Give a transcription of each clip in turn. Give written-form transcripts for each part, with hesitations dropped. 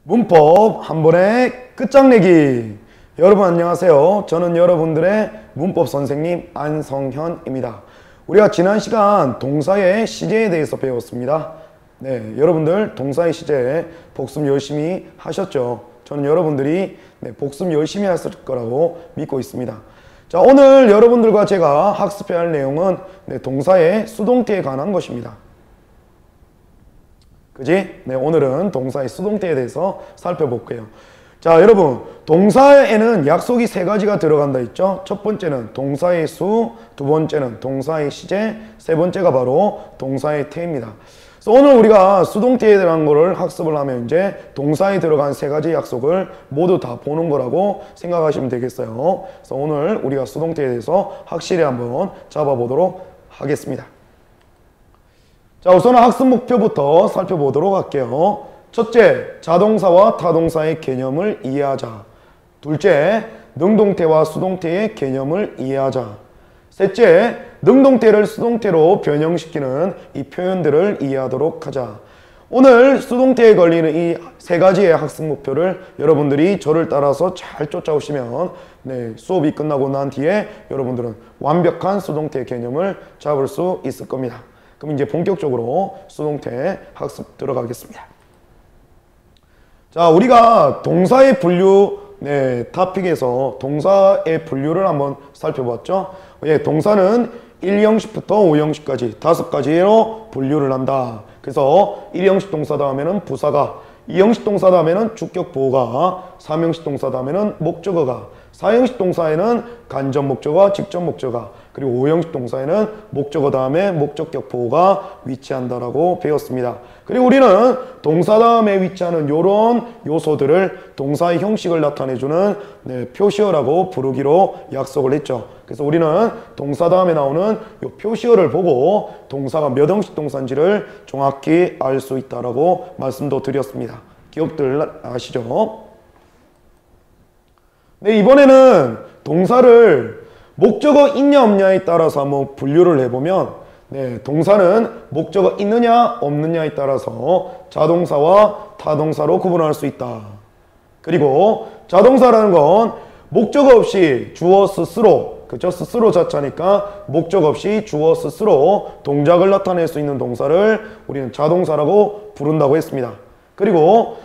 문법 한 번에 끝장내기. 여러분 안녕하세요. 저는 여러분들의 문법 선생님 안성현입니다. 우리가 지난 시간 동사의 시제에 대해서 배웠습니다. 네, 여러분들 동사의 시제 복습 열심히 하셨죠? 저는 여러분들이 복습 열심히 하실 거라고 믿고 있습니다. 자, 오늘 여러분들과 제가 학습해야 할 내용은 동사의 수동태에 관한 것입니다. 그지? 네, 오늘은 동사의 수동태에 대해서 살펴볼게요. 자, 여러분, 동사에는 약속이 세 가지가 들어간다 했죠? 첫 번째는 동사의 수, 두 번째는 동사의 시제, 세 번째가 바로 동사의 태입니다. 그래서 오늘 우리가 수동태에 대한 거를 학습을 하면 이제 동사에 들어간 세 가지 약속을 모두 다 보는 거라고 생각하시면 되겠어요. 그래서 오늘 우리가 수동태에 대해서 확실히 한번 잡아보도록 하겠습니다. 자, 우선 학습 목표부터 살펴보도록 할게요. 첫째, 자동사와 타동사의 개념을 이해하자. 둘째, 능동태와 수동태의 개념을 이해하자. 셋째, 능동태를 수동태로 변형시키는 이 표현들을 이해하도록 하자. 오늘 수동태에 걸리는 이 세 가지의 학습 목표를 여러분들이 저를 따라서 잘 쫓아오시면 수업이 끝나고 난 뒤에 여러분들은 완벽한 수동태의 개념을 잡을 수 있을 겁니다. 그럼 이제 본격적으로 수동태 학습 들어가겠습니다. 자, 우리가 동사의 분류 토픽에서 동사의 분류를 한번 살펴봤죠. 동사는 1형식부터 5형식까지 5가지로 분류를 한다. 그래서 1형식 동사 다음에는 부사가, 2형식 동사 다음에는 주격 보어가, 3형식 동사 다음에는 목적어가, 4형식 동사에는 간접 목적어, 직접 목적어, 그리고 5형식 동사에는 목적어 다음에 목적격 보어가 위치한다라고 배웠습니다. 그리고 우리는 동사 다음에 위치하는 이런 요소들을 동사의 형식을 나타내주는 표시어라고 부르기로 약속을 했죠. 그래서 우리는 동사 다음에 나오는 이 표시어를 보고 동사가 몇 형식 동사인지를 정확히 알 수 있다라고 말씀도 드렸습니다. 기억들 아시죠? 네, 이번에는 동사를 목적어 있냐 없냐에 따라서 한번 분류를 해보면 동사는 목적어 있느냐 없느냐에 따라서 자동사와 타동사로 구분할 수 있다. 그리고 자동사라는 건 목적어 없이 주어 스스로, 그죠? 스스로 자체니까 목적 없이 주어 스스로 동작을 나타낼 수 있는 동사를 우리는 자동사라고 부른다고 했습니다. 그리고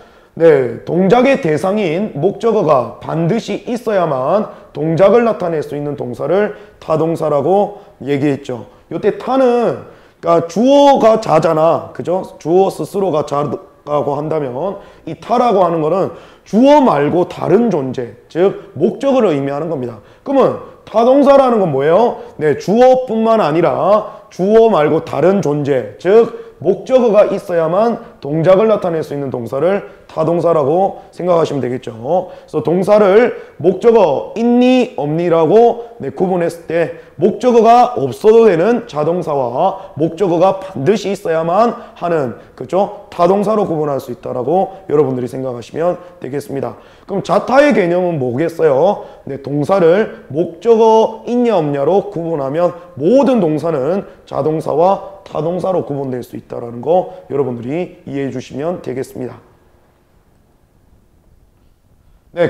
동작의 대상인 목적어가 반드시 있어야만 동작을 나타낼 수 있는 동사를 타동사라고 얘기했죠. 요때 타는, 그러니까 주어가 자잖아. 그죠? 주어 스스로가 자라고 한다면 이 타라고 하는 거는 주어 말고 다른 존재, 즉 목적어를 의미하는 겁니다. 그러면 타동사라는 건 뭐예요? 주어뿐만 아니라 주어 말고 다른 존재, 즉 목적어가 있어야만 동작을 나타낼 수 있는 동사를 타동사라고 생각하시면 되겠죠. 그래서 동사를 목적어 있니 없니라고 구분했을 때 목적어가 없어도 되는 자동사와 목적어가 반드시 있어야만 하는, 그죠? 타동사로 구분할 수 있다라고 여러분들이 생각하시면 되겠습니다. 그럼 자타의 개념은 뭐겠어요? 동사를 목적어 있냐 없냐로 구분하면 모든 동사는 자동사와 타동사로 구분될 수 있다는 거 여러분들이 이해해 주시면 되겠습니다.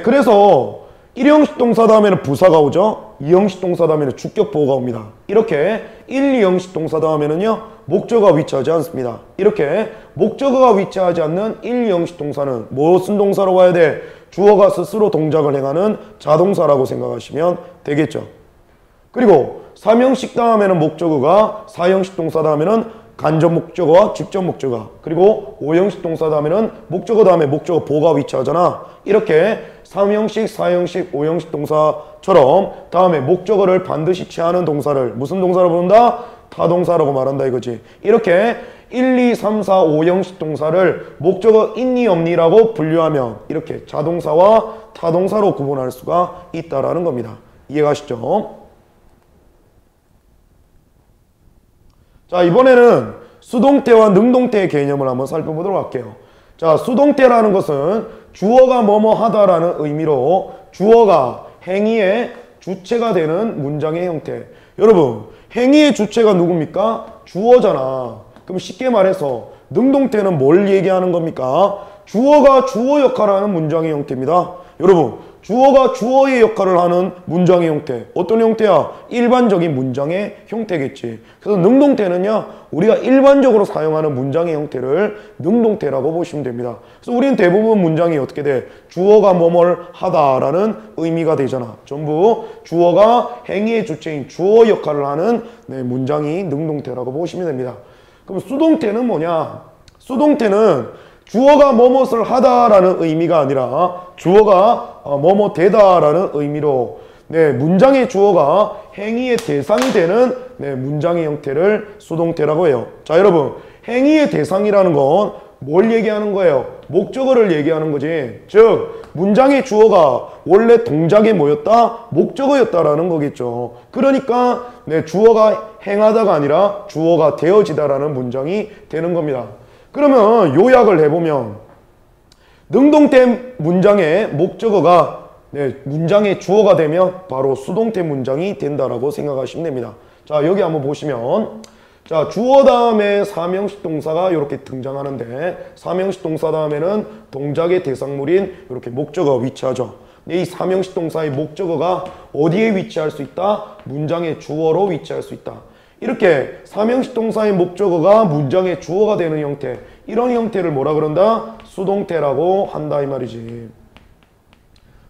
그래서 1형식 동사 다음에는 부사가 오죠. 2형식 동사 다음에는 주격 보어가 옵니다. 이렇게 1, 2형식 동사 다음에는요 목적어가 위치하지 않습니다. 이렇게 목적어가 위치하지 않는 1, 2형식 동사는 무슨 동사로 와야 돼? 주어가 스스로 동작을 행하는 자동사라고 생각하시면 되겠죠. 그리고 3형식 다음에는 목적어가, 4형식 동사 다음에는 간접 목적어와 직접 목적어, 그리고 5형식 동사 다음에는 목적어 다음에 목적어 보어가 위치하잖아. 이렇게 3형식, 4형식, 5형식 동사처럼 다음에 목적어를 반드시 취하는 동사를 무슨 동사로 부른다? 타동사라고 말한다 이거지. 이렇게 1, 2, 3, 4, 5형식 동사를 목적어 있니 없니라고 분류하면 이렇게 자동사와 타동사로 구분할 수가 있다라는 겁니다. 이해가시죠? 자, 이번에는 수동태와 능동태의 개념을 한번 살펴보도록 할게요. 자, 수동태라는 것은 주어가 뭐뭐 하다라는 의미로 주어가 행위의 주체가 되는 문장의 형태. 여러분, 행위의 주체가 누굽니까? 주어잖아. 그럼 쉽게 말해서 능동태는 뭘 얘기하는 겁니까? 주어가 주어 역할을 하는 문장의 형태입니다. 여러분, 주어가 주어의 역할을 하는 문장의 형태. 어떤 형태야? 일반적인 문장의 형태겠지. 그래서 능동태는요, 우리가 일반적으로 사용하는 문장의 형태를 능동태라고 보시면 됩니다. 그래서 우리는 대부분 문장이 어떻게 돼? 주어가 뭐뭘 하다라는 의미가 되잖아. 전부 주어가 행위의 주체인 주어 역할을 하는 문장이 능동태라고 보시면 됩니다. 그럼 수동태는 뭐냐? 수동태는 주어가 뭐뭇을 하다라는 의미가 아니라 주어가 뭐뭐 되다라는 의미로 문장의 주어가 행위의 대상이 되는 문장의 형태를 수동태라고 해요. 자, 여러분, 행위의 대상이라는 건 뭘 얘기하는 거예요? 목적어를 얘기하는 거지. 즉, 문장의 주어가 원래 동작이 뭐였다? 목적어였다라는 거겠죠. 그러니까 주어가 행하다가 아니라 주어가 되어지다라는 문장이 되는 겁니다. 그러면 요약을 해보면 능동태 문장의 목적어가 문장의 주어가 되면 바로 수동태 문장이 된다라고 생각하시면 됩니다. 자, 여기 한번 보시면 자, 주어 다음에 사명식 동사가 이렇게 등장하는데 사명식 동사 다음에는 동작의 대상물인 이렇게 목적어 위치하죠. 이 사명식 동사의 목적어가 어디에 위치할 수 있다? 문장의 주어로 위치할 수 있다. 이렇게 사명식 동사의 목적어가 문장의 주어가 되는 형태, 이런 형태를 뭐라 그런다? 수동태라고 한다 이 말이지.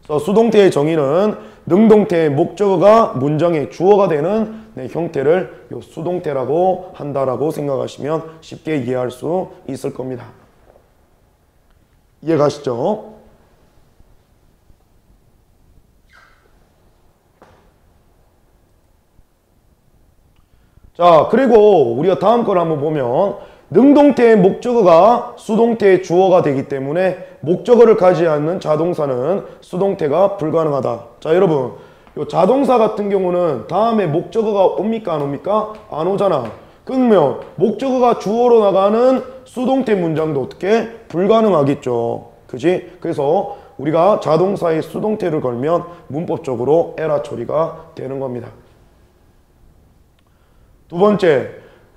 그래서 수동태의 정의는 능동태의 목적어가 문장의 주어가 되는 형태를 수동태라고 한다라고 생각하시면 쉽게 이해할 수 있을 겁니다. 이해가시죠? 자, 그리고 우리가 다음 걸 한번 보면 능동태의 목적어가 수동태의 주어가 되기 때문에 목적어를 가지지 않는 자동사는 수동태가 불가능하다. 자, 여러분, 요 자동사 같은 경우는 다음에 목적어가 옵니까 안 옵니까? 안 오잖아. 그러면 목적어가 주어로 나가는 수동태 문장도 어떻게? 불가능하겠죠. 그지? 그래서 우리가 자동사의 수동태를 걸면 문법적으로 에러 처리가 되는 겁니다. 두 번째,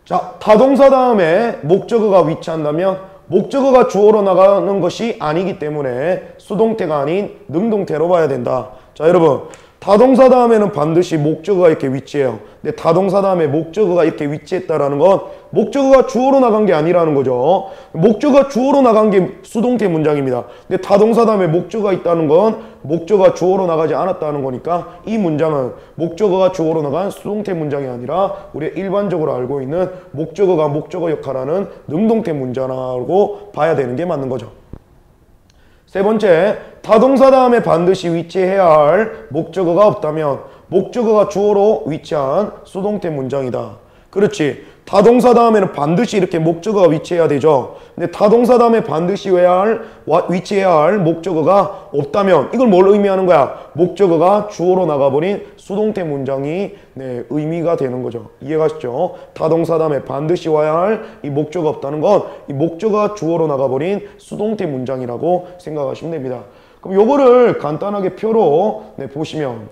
자, 타동사 다음에 목적어가 위치한다면 목적어가 주어로 나가는 것이 아니기 때문에 수동태가 아닌 능동태로 봐야 된다. 자, 여러분, 타동사 다음에는 반드시 목적어가 이렇게 위치해요. 근데 타동사 다음에 목적어가 이렇게 위치했다라는 건 목적어가 주어로 나간 게 아니라는 거죠. 목적어가 주어로 나간 게 수동태 문장입니다. 근데 타동사 다음에 목적어가 있다는 건 목적어가 주어로 나가지 않았다는 거니까 이 문장은 목적어가 주어로 나간 수동태 문장이 아니라 우리가 일반적으로 알고 있는 목적어가 목적어 역할하는 능동태 문장이라고 봐야 되는 게 맞는 거죠. 세 번째, 타동사 다음에 반드시 위치해야 할 목적어가 없다면 목적어가 주어로 위치한 수동태 문장이다. 그렇지. 타동사 다음에는 반드시 이렇게 목적어가 위치해야 되죠. 근데 타동사 다음에 반드시 위치해야 할 목적어가 없다면 이걸 뭘 의미하는 거야? 목적어가 주어로 나가버린 수동태 문장이 의미가 되는 거죠. 이해가시죠? 타동사 다음에 반드시 와야 할 이 목적어가 없다는 건 이 목적어가 주어로 나가버린 수동태 문장이라고 생각하시면 됩니다. 그럼 요거를 간단하게 표로 보시면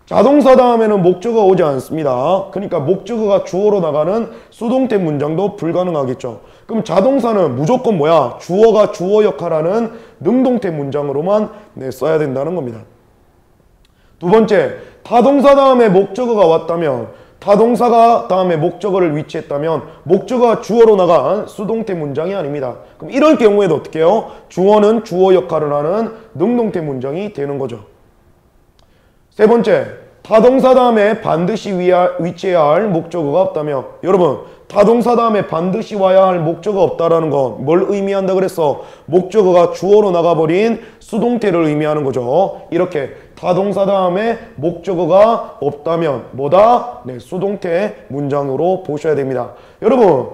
자동사 다음에는 목적어가 오지 않습니다. 그러니까 목적어가 주어로 나가는 수동태 문장도 불가능하겠죠. 그럼 자동사는 무조건 뭐야? 주어가 주어 역할하는 능동태 문장으로만 써야 된다는 겁니다. 두 번째, 타동사 다음에 목적어가 왔다면 타동사가 다음에 목적어를 위치했다면 목적어가 주어로 나간 수동태 문장이 아닙니다. 그럼 이럴 경우에도 어떻게 해요? 주어는 주어 역할을 하는 능동태 문장이 되는 거죠. 세 번째, 타동사 다음에 반드시 위치해야 할 목적어가 없다면 여러분, 타동사 다음에 반드시 와야 할 목적어가 없다라는 건 뭘 의미한다 그랬어? 목적어가 주어로 나가버린 수동태를 의미하는 거죠. 이렇게 타동사 다음에 목적어가 없다면 뭐다? 수동태 문장으로 보셔야 됩니다. 여러분,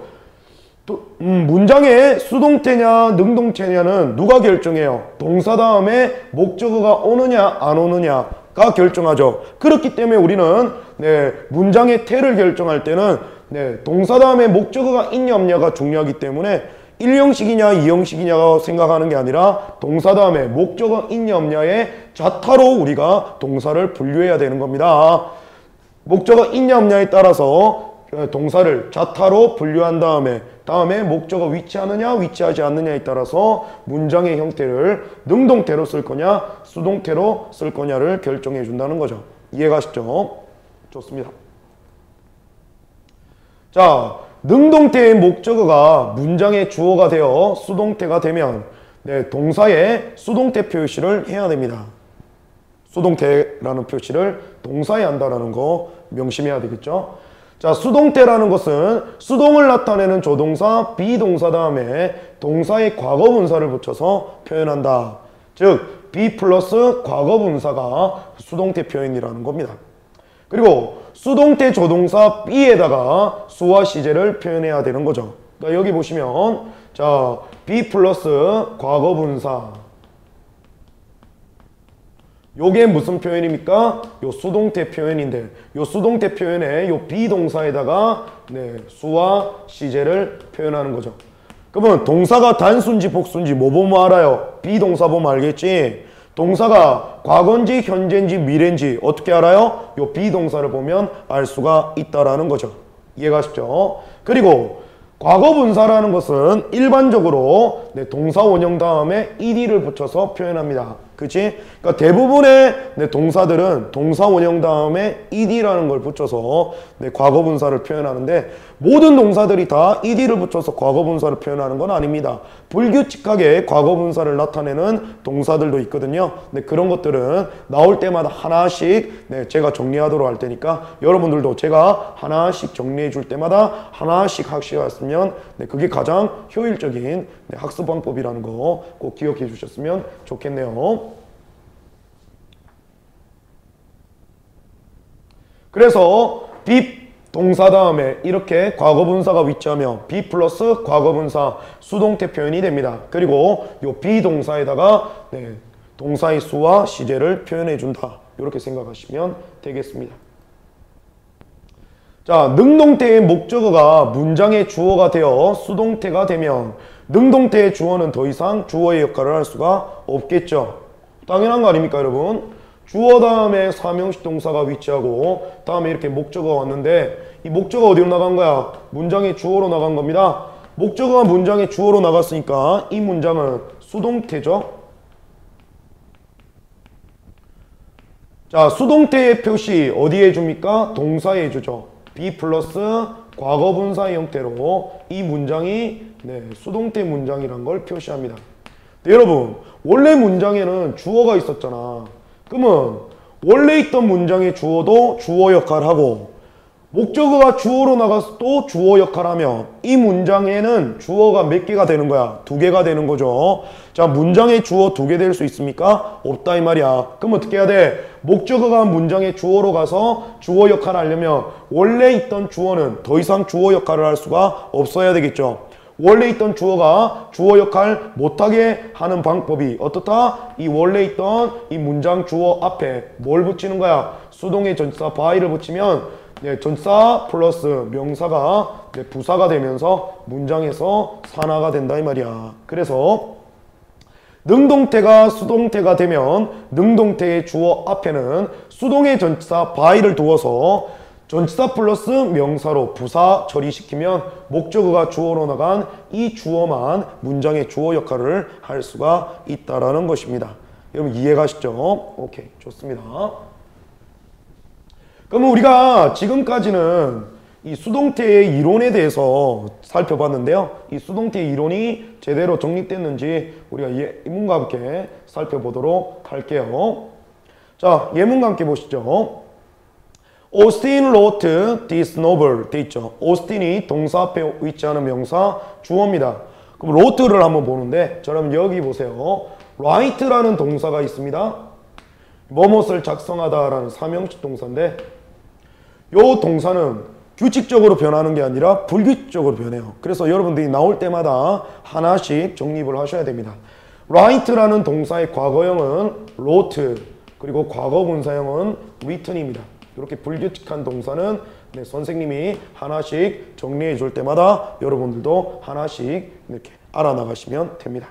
문장의 수동태냐 능동태냐는 누가 결정해요? 동사 다음에 목적어가 오느냐 안 오느냐가 결정하죠. 그렇기 때문에 우리는 문장의 태를 결정할 때는 동사 다음에 목적어가 있냐 없냐가 중요하기 때문에 1형식이냐 2형식이냐가 생각하는 게 아니라 동사 다음에 목적어 있냐 없냐의 자타로 우리가 동사를 분류해야 되는 겁니다. 목적어 있냐 없냐에 따라서 동사를 자타로 분류한 다음에 목적어 위치하느냐 위치하지 않느냐에 따라서 문장의 형태를 능동태로 쓸 거냐 수동태로 쓸 거냐를 결정해 준다는 거죠. 이해가시죠? 좋습니다. 자, 능동태의 목적어가 문장의 주어가 되어 수동태가 되면 동사의 수동태 표시를 해야 됩니다. 수동태라는 표시를 동사에 한다라는 거 명심해야 되겠죠? 자, 수동태라는 것은 수동을 나타내는 조동사, 비동사 다음에 동사의 과거분사를 붙여서 표현한다. 즉, be 플러스 과거분사가 수동태 표현이라는 겁니다. 그리고 수동태 조동사 be에다가 수와 시제를 표현해야 되는 거죠. 그러니까 여기 보시면 자, be 플러스 과거분사 요게 무슨 표현입니까? 요 수동태 표현인데 요 수동태 표현에 요 비동사에다가 수와 시제를 표현하는 거죠. 그러면 동사가 단수인지 복수인지 뭐 보면 알아요? 비동사 보면 알겠지? 동사가 과거인지 현재인지 미래인지 어떻게 알아요? 요 비동사를 보면 알 수가 있다라는 거죠. 이해가시죠? 그리고 과거분사라는 것은 일반적으로 동사 원형 다음에 ed를 붙여서 표현합니다. 그치? 그러니까 대부분의 동사들은 동사 원형 다음에 ed라는 걸 붙여서 과거분사를 표현하는데 모든 동사들이 다 ed를 붙여서 과거분사를 표현하는 건 아닙니다. 불규칙하게 과거분사를 나타내는 동사들도 있거든요. 그런 것들은 나올 때마다 하나씩 제가 정리하도록 할 테니까 여러분들도 제가 하나씩 정리해 줄 때마다 하나씩 학習하셨으면 그게 가장 효율적인 학습 방법이라는 거 꼭 기억해 주셨으면 좋겠네요. 그래서 be 동사 다음에 이렇게 과거분사가 위치하면 be 플러스 과거분사 수동태 표현이 됩니다. 그리고 요 비동사에다가 동사의 수와 시제를 표현해 준다. 이렇게 생각하시면 되겠습니다. 자, 능동태의 목적어가 문장의 주어가 되어 수동태가 되면 능동태의 주어는 더 이상 주어의 역할을 할 수가 없겠죠. 당연한 거 아닙니까, 여러분? 주어 다음에 사명식 동사가 위치하고 다음에 이렇게 목적어가 왔는데 이 목적어가 어디로 나간 거야? 문장의 주어로 나간 겁니다. 목적어가 문장의 주어로 나갔으니까 이 문장은 수동태죠. 자, 수동태의 표시 어디에 해줍니까? 동사에 해주죠. be 플러스 과거분사의 형태로 이 문장이 수동태 문장이란 걸 표시합니다. 여러분, 원래 문장에는 주어가 있었잖아. 그러면 원래 있던 문장의 주어도 주어 역할을 하고 목적어가 주어로 나가서 또 주어 역할하면 이 문장에는 주어가 몇 개가 되는 거야? 2개가 되는 거죠. 자, 문장의 주어 2개 될 수 있습니까? 없다 이 말이야. 그럼 어떻게 해야 돼? 목적어가 문장의 주어로 가서 주어 역할을 하려면 원래 있던 주어는 더 이상 주어 역할을 할 수가 없어야 되겠죠. 원래 있던 주어가 주어 역할 못하게 하는 방법이 어떻다? 이 원래 있던 이 문장 주어 앞에 뭘 붙이는 거야? 수동의 전치사 by를 붙이면 전치사 플러스 명사가 부사가 되면서 문장에서 산화가 된다 이 말이야. 그래서 능동태가 수동태가 되면 능동태의 주어 앞에는 수동의 전치사 by를 두어서 전치사 플러스 명사로 부사 처리시키면 목적어가 주어로 나간 이 주어만 문장의 주어 역할을 할 수가 있다라는 것입니다. 여러분 이해가시죠? 오케이, 좋습니다. 그러면 우리가 지금까지는 이 수동태의 이론에 대해서 살펴봤는데요. 이 수동태의 이론이 제대로 정립됐는지 우리가 예문과 함께 살펴보도록 할게요. 자, 예문과 함께 보시죠. Austin wrote this novel 돼 있죠. Austin이 동사 앞에 위치하는 명사 주어입니다. 그럼 wrote를 한번 보는데 저는 여기 보세요. write라는 동사가 있습니다. 뭐뭇을 작성하다라는 사명식 동사인데 요 동사는 규칙적으로 변하는 게 아니라 불규칙적으로 변해요. 그래서 여러분들이 나올 때마다 하나씩 정립을 하셔야 됩니다. write라는 동사의 과거형은 wrote, 그리고 과거분사형은 written입니다. 이렇게 불규칙한 동사는 선생님이 하나씩 정리해 줄 때마다 여러분들도 하나씩 이렇게 알아나가시면 됩니다.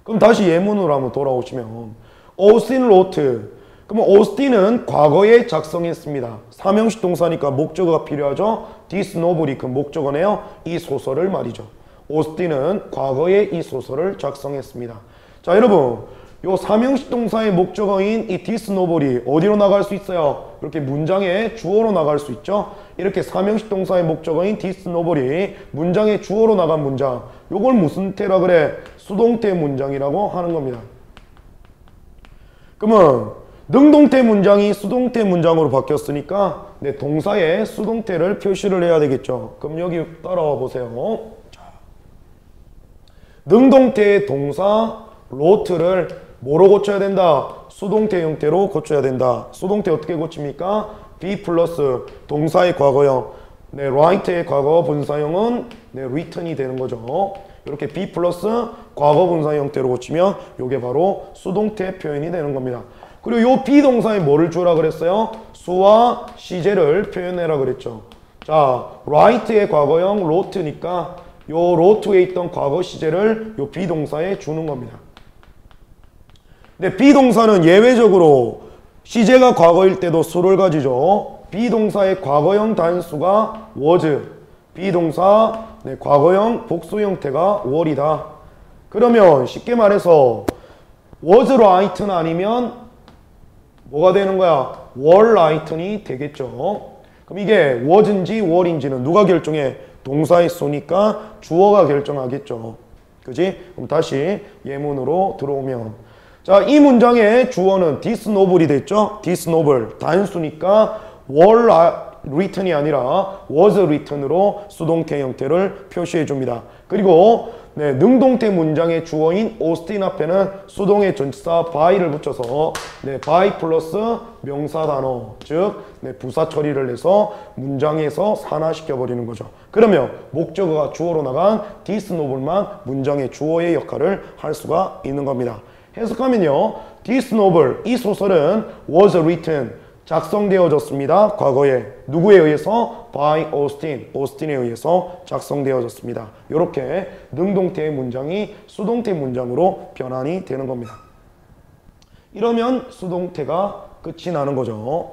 그럼 다시 예문으로 한번 돌아오시면 Austin wrote 그러면 오스틴은 과거에 작성했습니다. 삼형식 동사니까 목적어가 필요하죠. This novel이 그 목적어네요. 이 소설을 말이죠. 오스틴은 과거에 이 소설을 작성했습니다. 자, 여러분, 요 삼형식 동사의 목적어인 이 this novel이 어디로 나갈 수 있어요? 이렇게 문장의 주어로 나갈 수 있죠. 이렇게 삼형식 동사의 목적어인 this novel이 문장의 주어로 나간 문장, 요걸 무슨 태라 그래? 수동태 문장이라고 하는 겁니다. 그러면 능동태 문장이 수동태 문장으로 바뀌었으니까 네, 동사에 수동태를 표시를 해야 되겠죠. 그럼 여기 따라와 보세요. 자, 능동태의 동사 wrote를 뭐로 고쳐야 된다? 수동태 형태로 고쳐야 된다. 수동태 어떻게 고칩니까? be 플러스 동사의 과거형, 네, write의 과거 분사형은 네, written이 되는 거죠. 이렇게 be 플러스 과거 분사 형태로 고치면 이게 바로 수동태 표현이 되는 겁니다. 그리고 요 비동사에 뭐를 주라 그랬어요? 수와 시제를 표현해라 그랬죠. 자, write의 과거형 wrote니까 요 wrote에 있던 과거 시제를 요 비동사에 주는 겁니다. 근데 비동사는 예외적으로 시제가 과거일 때도 수를 가지죠. 비동사의 과거형 단수가 was, 비동사 네, 과거형 복수 형태가 were이다. 그러면 쉽게 말해서 was right는 아니면 뭐가 되는 거야? were right이 되겠죠. 그럼 이게 was인지 were인지는 누가 결정해? 동사의 수니까 주어가 결정하겠죠. 그지? 그럼 다시 예문으로 들어오면 자, 이 문장의 주어는 this novel이 됐죠? this novel 단수니까 were written이 아니라 was written으로 수동태 형태를 표시해 줍니다. 그리고 네, 능동태 문장의 주어인 오스틴 앞에는 수동의 전치사 by를 붙여서 네, by 플러스 명사 단어, 즉 네, 부사 처리를 해서 문장에서 산화시켜 버리는 거죠. 그러면 목적어가 주어로 나간 this novel만 문장의 주어의 역할을 할 수가 있는 겁니다. 해석하면요, this novel, 이 소설은 was written, 작성되어졌습니다. 과거에 누구에 의해서? by Austin, 오스틴에 의해서 작성되어졌습니다. 이렇게 능동태의 문장이 수동태 문장으로 변환이 되는 겁니다. 이러면 수동태가 끝이 나는 거죠.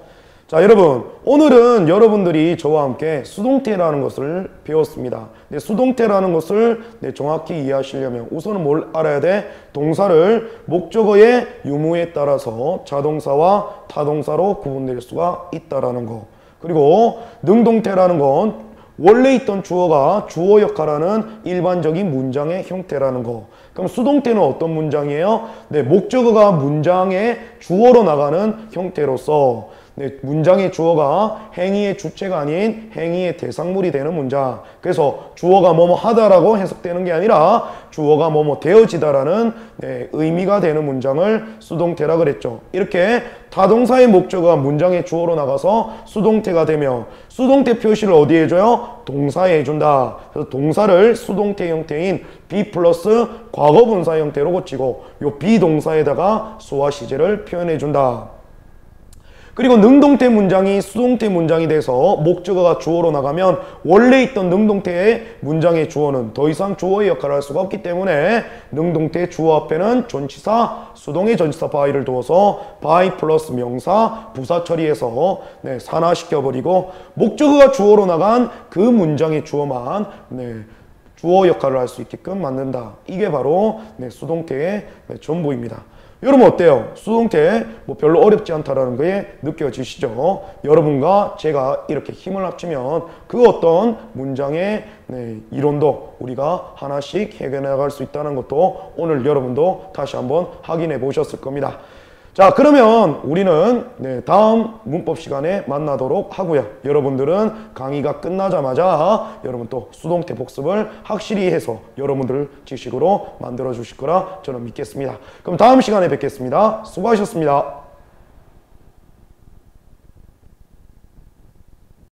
자, 여러분, 오늘은 여러분들이 저와 함께 수동태라는 것을 배웠습니다. 네, 수동태라는 것을 네, 정확히 이해하시려면 우선은 뭘 알아야 돼? 동사를 목적어의 유무에 따라서 자동사와 타동사로 구분될 수가 있다라는 거. 그리고 능동태라는 건 원래 있던 주어가 주어 역할하는 일반적인 문장의 형태라는 거. 그럼 수동태는 어떤 문장이에요? 네, 목적어가 문장의 주어로 나가는 형태로서 네, 문장의 주어가 행위의 주체가 아닌 행위의 대상물이 되는 문장. 그래서 주어가 뭐뭐 하다라고 해석되는 게 아니라 주어가 뭐뭐 되어지다라는 네, 의미가 되는 문장을 수동태라 그랬죠. 이렇게 타동사의 목적어가 문장의 주어로 나가서 수동태가 되며 수동태 표시를 어디에 해줘요? 동사에 해준다. 그래서 동사를 수동태 형태인 be 플러스 과거 분사 형태로 고치고 요 비동사에다가 수와 시제를 표현해준다. 그리고 능동태 문장이 수동태 문장이 돼서 목적어가 주어로 나가면 원래 있던 능동태의 문장의 주어는 더 이상 주어의 역할을 할 수가 없기 때문에 능동태 주어 앞에는 전치사, 수동의 전치사 by를 두어서 by 플러스 명사, 부사 처리해서 네, 산화시켜버리고 목적어가 주어로 나간 그 문장의 주어만 네, 주어 역할을 할 수 있게끔 만든다. 이게 바로 네, 수동태의 네, 전부입니다. 여러분 어때요? 수동태 뭐 별로 어렵지 않다라는 게 느껴지시죠? 여러분과 제가 이렇게 힘을 합치면 그 어떤 문장의 네, 이론도 우리가 하나씩 해결해 나갈 수 있다는 것도 오늘 여러분도 다시 한번 확인해 보셨을 겁니다. 자, 그러면 우리는 네, 다음 문법 시간에 만나도록 하고요. 여러분들은 강의가 끝나자마자 여러분 또 수동태 복습을 확실히 해서 여러분들 지식으로 만들어 주실 거라 저는 믿겠습니다. 그럼 다음 시간에 뵙겠습니다. 수고하셨습니다.